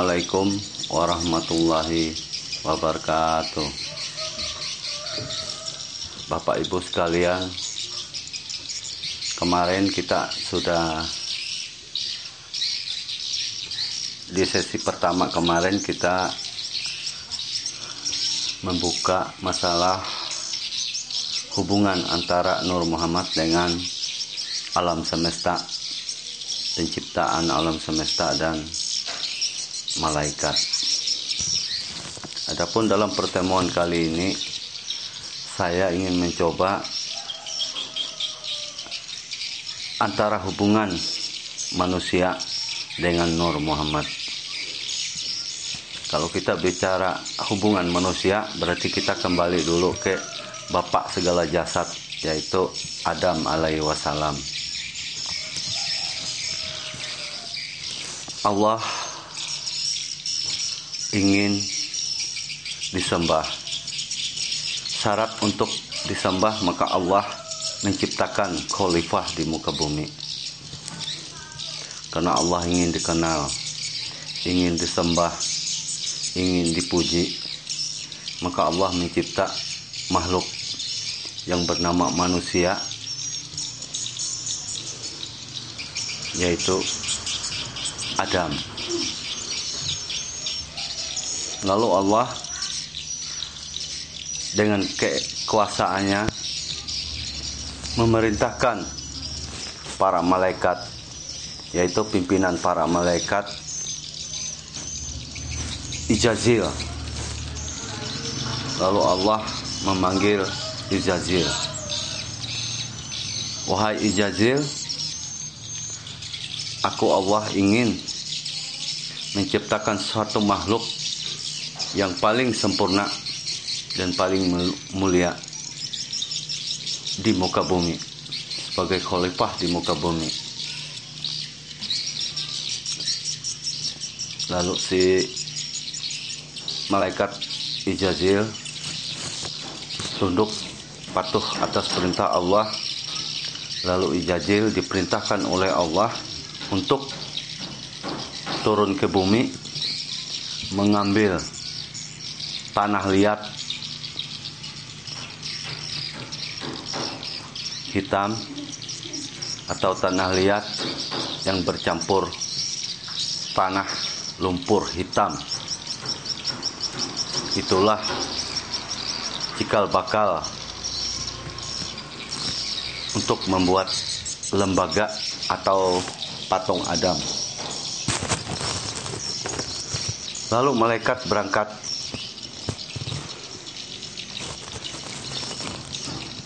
Assalamualaikum warahmatullahi wabarakatuh. Bapak Ibu sekalian, kemarin kita sudah di sesi pertama kemarin kita membuka masalah hubungan antara Nur Muhammad dengan alam semesta, penciptaan alam semesta dan malaikat. Adapun dalam pertemuan kali ini saya ingin mencoba antara hubungan manusia dengan Nur Muhammad. Kalau kita bicara hubungan manusia, berarti kita kembali dulu ke bapak segala jasad, yaitu Adam alaihi wassalam. Allah ingin disembah. Syarat untuk disembah, maka Allah menciptakan khalifah di muka bumi. Karena Allah ingin dikenal, ingin disembah, ingin dipuji, maka Allah mencipta makhluk yang bernama manusia, yaitu Adam. Lalu Allah dengan kekuasaannya memerintahkan para malaikat, yaitu pimpinan para malaikat, Ijazil. Lalu Allah memanggil Ijazil, wahai Ijazil, aku Allah ingin menciptakan suatu makhluk yang paling sempurna dan paling mulia di muka bumi, sebagai khalifah di muka bumi. Lalu si malaikat Ijazil tunduk patuh atas perintah Allah. Lalu Ijazil diperintahkan oleh Allah untuk turun ke bumi, mengambil tanah liat hitam atau tanah liat yang bercampur tanah lumpur hitam. Itulah cikal bakal untuk membuat lembaga atau patung Adam. Lalu malaikat berangkat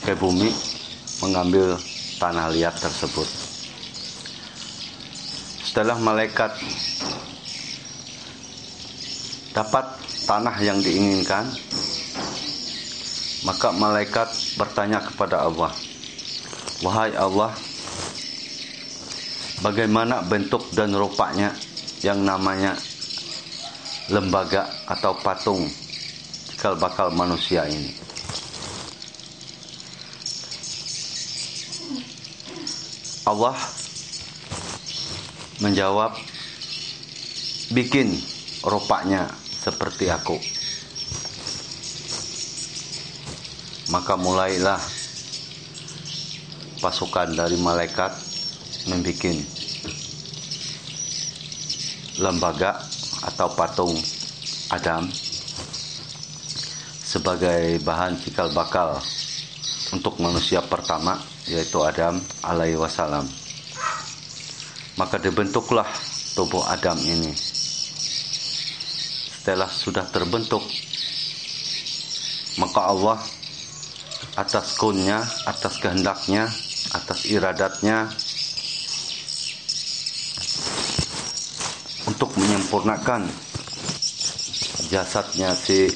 ke bumi mengambil tanah liat tersebut. Setelah malaikat dapat tanah yang diinginkan, maka malaikat bertanya kepada Allah, wahai Allah, bagaimana bentuk dan rupanya yang namanya lembaga atau patung cikal bakal manusia ini? Allah menjawab, bikin rupanya seperti aku. Maka mulailah pasukan dari malaikat membuat lembaga atau patung Adam sebagai bahan cikal bakal untuk manusia pertama, yaitu Adam alaihi wassalam. Maka dibentuklah tubuh Adam ini. Setelah sudah terbentuk, maka Allah atas kunnya, atas kehendaknya, atas iradatnya, untuk menyempurnakan jasadnya si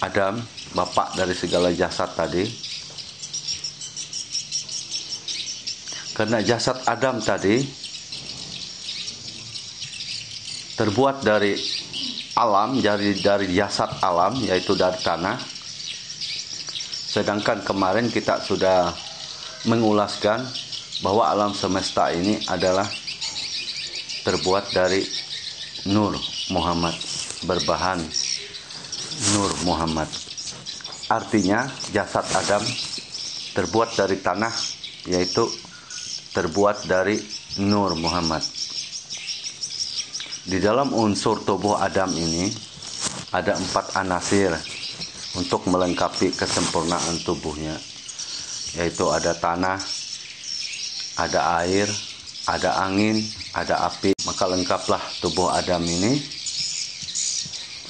Adam, bapak dari segala jasad tadi. Karena jasad Adam tadi terbuat dari alam, dari jasad alam, yaitu dari tanah. Sedangkan kemarin kita sudah mengulaskan bahwa alam semesta ini adalah terbuat dari nur Muhammad, berbahan nur Muhammad. Artinya jasad Adam terbuat dari tanah, yaitu terbuat dari nur Muhammad. Di dalam unsur tubuh Adam ini ada 4 anasir untuk melengkapi kesempurnaan tubuhnya, yaitu ada tanah, ada air, ada angin, ada api. Maka lengkaplah tubuh Adam ini,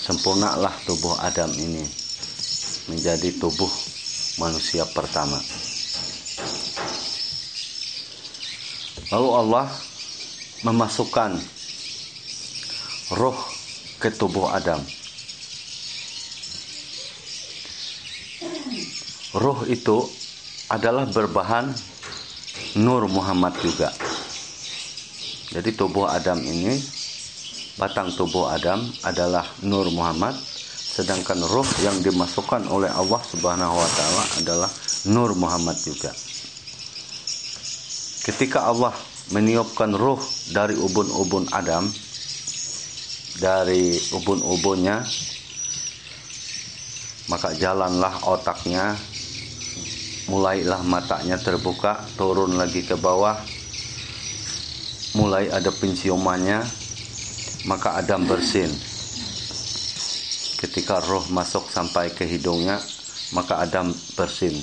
sempurnalah tubuh Adam ini menjadi tubuh manusia pertama. Lalu Allah memasukkan roh ke tubuh Adam. Roh itu adalah berbahan nur Muhammad juga. Jadi tubuh Adam ini, batang tubuh Adam adalah nur Muhammad, sedangkan roh yang dimasukkan oleh Allah Subhanahu wa taala adalah nur Muhammad juga. Ketika Allah meniupkan roh dari ubun-ubun Adam, dari ubun-ubunnya, maka jalanlah otaknya, mulailah matanya terbuka, turun lagi ke bawah, mulai ada penciumannya, maka Adam bersin. Ketika roh masuk sampai ke hidungnya, maka Adam bersin.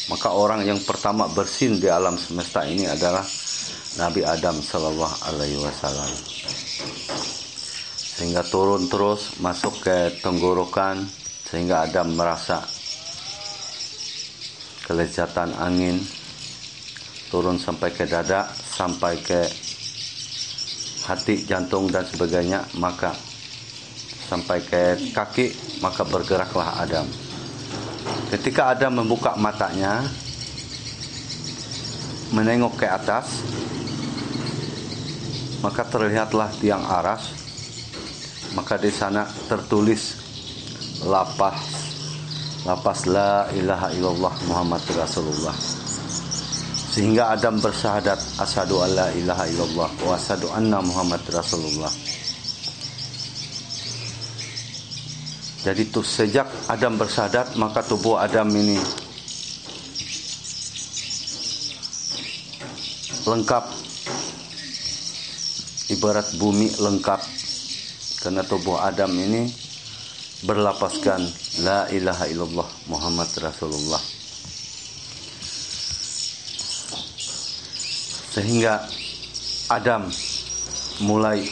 Maka orang yang pertama bersin di alam semesta ini adalah Nabi Adam Sallallahu Alaihi Wasallam. Sehingga turun terus masuk ke tenggorokan, sehingga Adam merasa kelezatan angin, turun sampai ke dada, sampai ke hati, jantung dan sebagainya, maka sampai ke kaki, maka bergeraklah Adam. Ketika Adam membuka matanya, menengok ke atas, maka terlihatlah tiang aras. Maka di sana tertulis lapas la ilaha illallah Muhammad Rasulullah. Sehingga Adam bersyahadat asyhadu alla ilaha illallah wa asyhadu anna Muhammad Rasulullah. Jadi sejak Adam bersyahadat, maka tubuh Adam ini lengkap, ibarat bumi lengkap, karena tubuh Adam ini berlapaskan la ilaha illallah Muhammad Rasulullah. Sehingga Adam mulai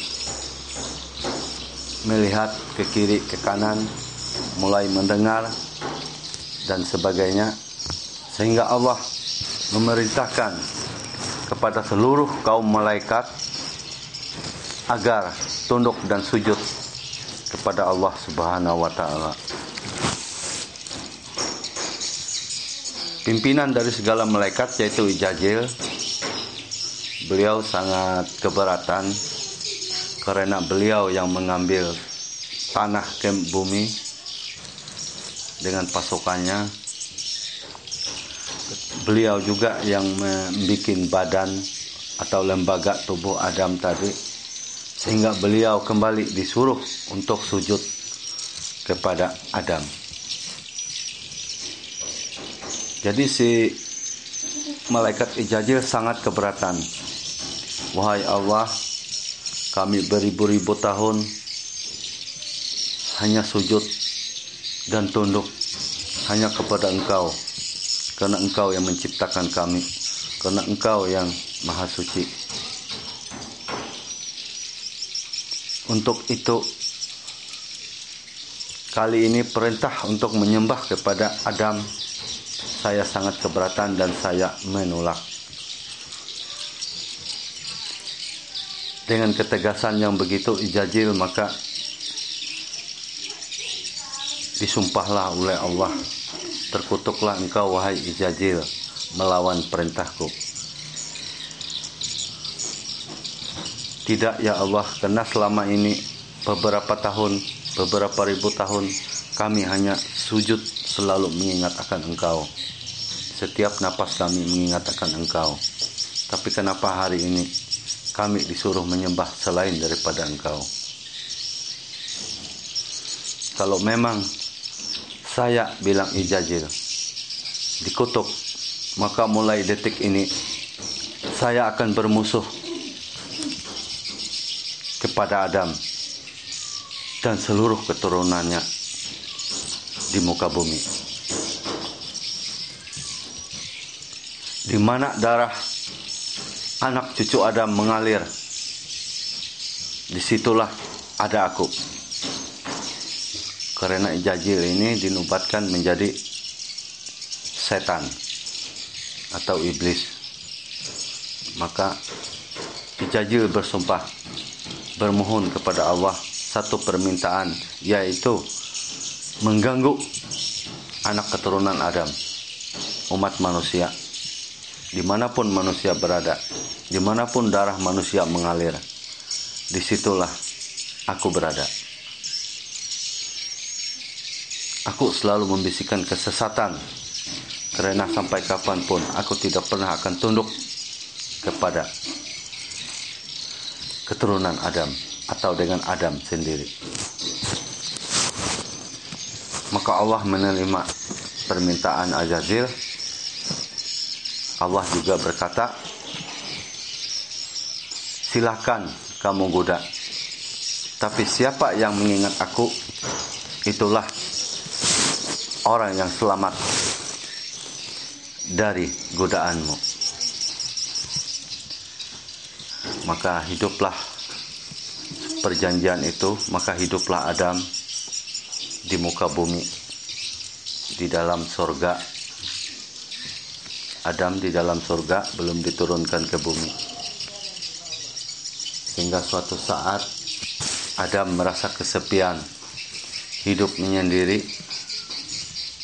melihat ke kiri ke kanan, mulai mendengar dan sebagainya, sehingga Allah memerintahkan kepada seluruh kaum malaikat agar tunduk dan sujud kepada Allah Subhanahu wa taala. Pimpinan dari segala malaikat yaitu Ijajil, beliau sangat keberatan karena beliau yang mengambil tanah ke bumi dengan pasukannya. Beliau juga yang membuat badan atau lembaga tubuh Adam tadi, sehingga beliau kembali disuruh untuk sujud kepada Adam. Jadi si malaikat Ijajil sangat keberatan. Wahai Allah, kami beribu-ribu tahun hanya sujud dan tunduk hanya kepada Engkau, karena Engkau yang menciptakan kami, karena Engkau yang Maha Suci. Untuk itu, kali ini perintah untuk menyembah kepada Adam, saya sangat keberatan dan saya menolak. Dengan ketegasan yang begitu Ijajil, maka disumpahlah oleh Allah, terkutuklah engkau wahai Ijajil melawan perintahku. Tidak ya Allah, karena selama ini beberapa tahun, beberapa ribu tahun kami hanya sujud selalu mengingat akan engkau. Setiap napas kami mengingat akan engkau. Tapi kenapa hari ini kami disuruh menyembah selain daripada engkau? kalau memang saya bilang Ijazil dikutuk, maka mulai detik ini saya akan bermusuh kepada Adam dan seluruh keturunannya di muka bumi. Di mana darah anak cucu Adam mengalir, disitulah ada aku. Karena Ijazil ini dinubatkan menjadi setan atau iblis, maka Ijazil bersumpah, bermohon kepada Allah satu permintaan, yaitu mengganggu anak keturunan Adam, umat manusia, dimanapun manusia berada, dimanapun darah manusia mengalir, disitulah aku berada. Aku selalu membisikkan kesesatan, karena sampai kapanpun aku tidak pernah akan tunduk kepada keturunan Adam atau dengan Adam sendiri. Maka Allah menerima permintaan Ijazil. Allah juga berkata, silahkan kamu goda, tapi siapa yang mengingat aku, itulah orang yang selamat dari godaanmu. Maka hiduplah perjanjian itu, maka hiduplah Adam di muka bumi, di dalam surga. Adam di dalam surga, belum diturunkan ke bumi. Sehingga suatu saat Adam merasa kesepian, hidup menyendiri.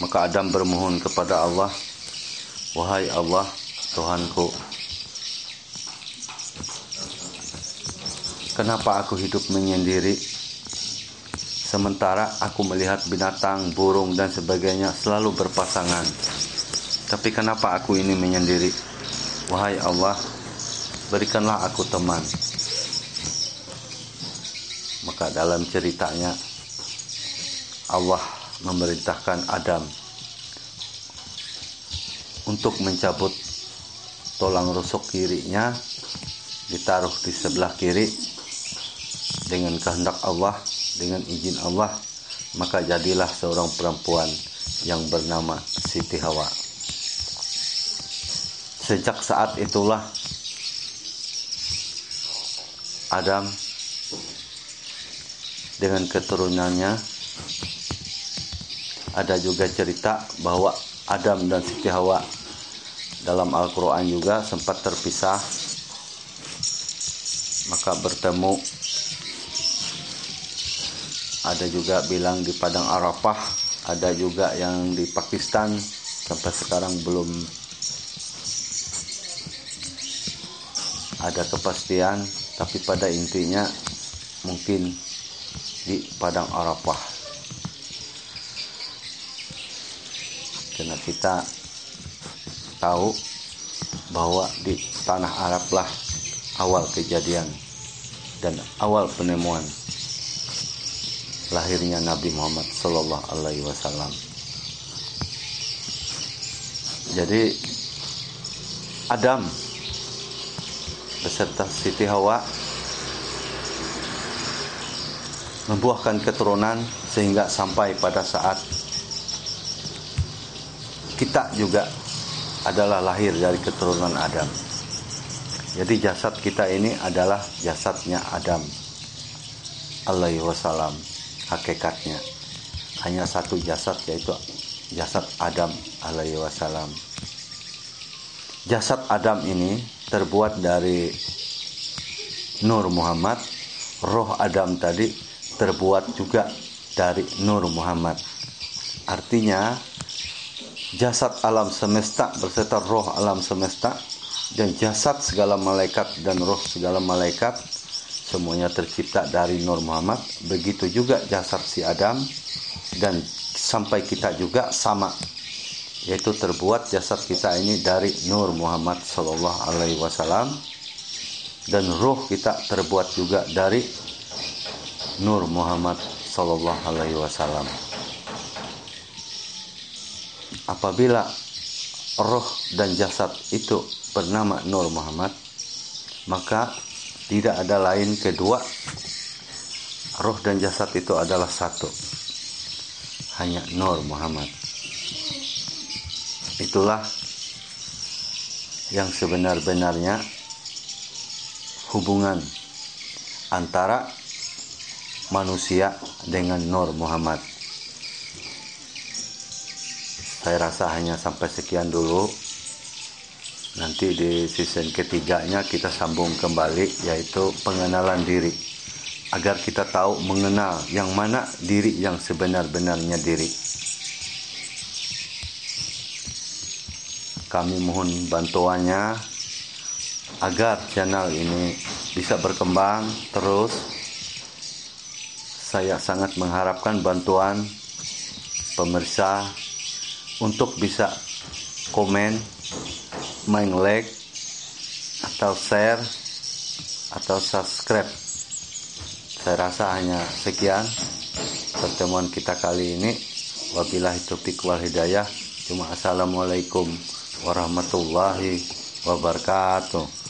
Maka Adam bermohon kepada Allah, wahai Allah, Tuhanku, kenapa aku hidup menyendiri, sementara aku melihat binatang, burung dan sebagainya selalu berpasangan. Tapi kenapa aku ini menyendiri? Wahai Allah, berikanlah aku teman. Maka dalam ceritanya Allah memerintahkan Adam untuk mencabut tulang rusuk kirinya, ditaruh di sebelah kiri dengan kehendak Allah, dengan izin Allah. Maka jadilah seorang perempuan yang bernama Siti Hawa. Sejak saat itulah Adam dengan keturunannya, ada juga cerita bahwa Adam dan Siti Hawa dalam Al-Quran juga sempat terpisah, maka bertemu. Ada juga bilang di Padang Arafah, ada juga yang di Pakistan, sampai sekarang belum ada kepastian, tapi pada intinya mungkin di Padang Arafah. Karena kita tahu bahwa di tanah Arab lah awal kejadian dan awal penemuan lahirnya Nabi Muhammad Sallallahu Alaihi Wasallam. Jadi Adam beserta Siti Hawa membuahkan keturunan sehingga sampai pada saat kita juga adalah lahir dari keturunan Adam. Jadi jasad kita ini adalah jasadnya Adam alaihi wasallam. Hakikatnya hanya satu jasad, yaitu jasad Adam alaihi wasallam. Jasad Adam ini terbuat dari Nur Muhammad. Roh Adam tadi terbuat juga dari Nur Muhammad. Artinya jasad alam semesta berserta roh alam semesta dan jasad segala malaikat dan roh segala malaikat semuanya tercipta dari Nur Muhammad. Begitu juga jasad si Adam, dan sampai kita juga sama, yaitu terbuat jasad kita ini dari Nur Muhammad Sallallahu Alaihi Wasallam, dan roh kita terbuat juga dari Nur Muhammad Sallallahu Alaihi Wasallam. Apabila roh dan jasad itu bernama Nur Muhammad, maka tidak ada lain kedua. Roh dan jasad itu adalah satu, hanya Nur Muhammad. Itulah yang sebenar-benarnya hubungan antara manusia dengan Nur Muhammad. Saya rasa hanya sampai sekian dulu. Nanti di season ketiganya kita sambung kembali, yaitu pengenalan diri, agar kita tahu mengenal yang mana diri yang sebenar-benarnya diri. Kami mohon bantuannya agar channel ini bisa berkembang terus. Saya sangat mengharapkan bantuan pemirsa untuk bisa komen, main like, atau share, atau subscribe. Saya rasa hanya sekian pertemuan kita kali ini. Wabillahi taufiq wal hidayah. Assalamualaikum warahmatullahi wabarakatuh.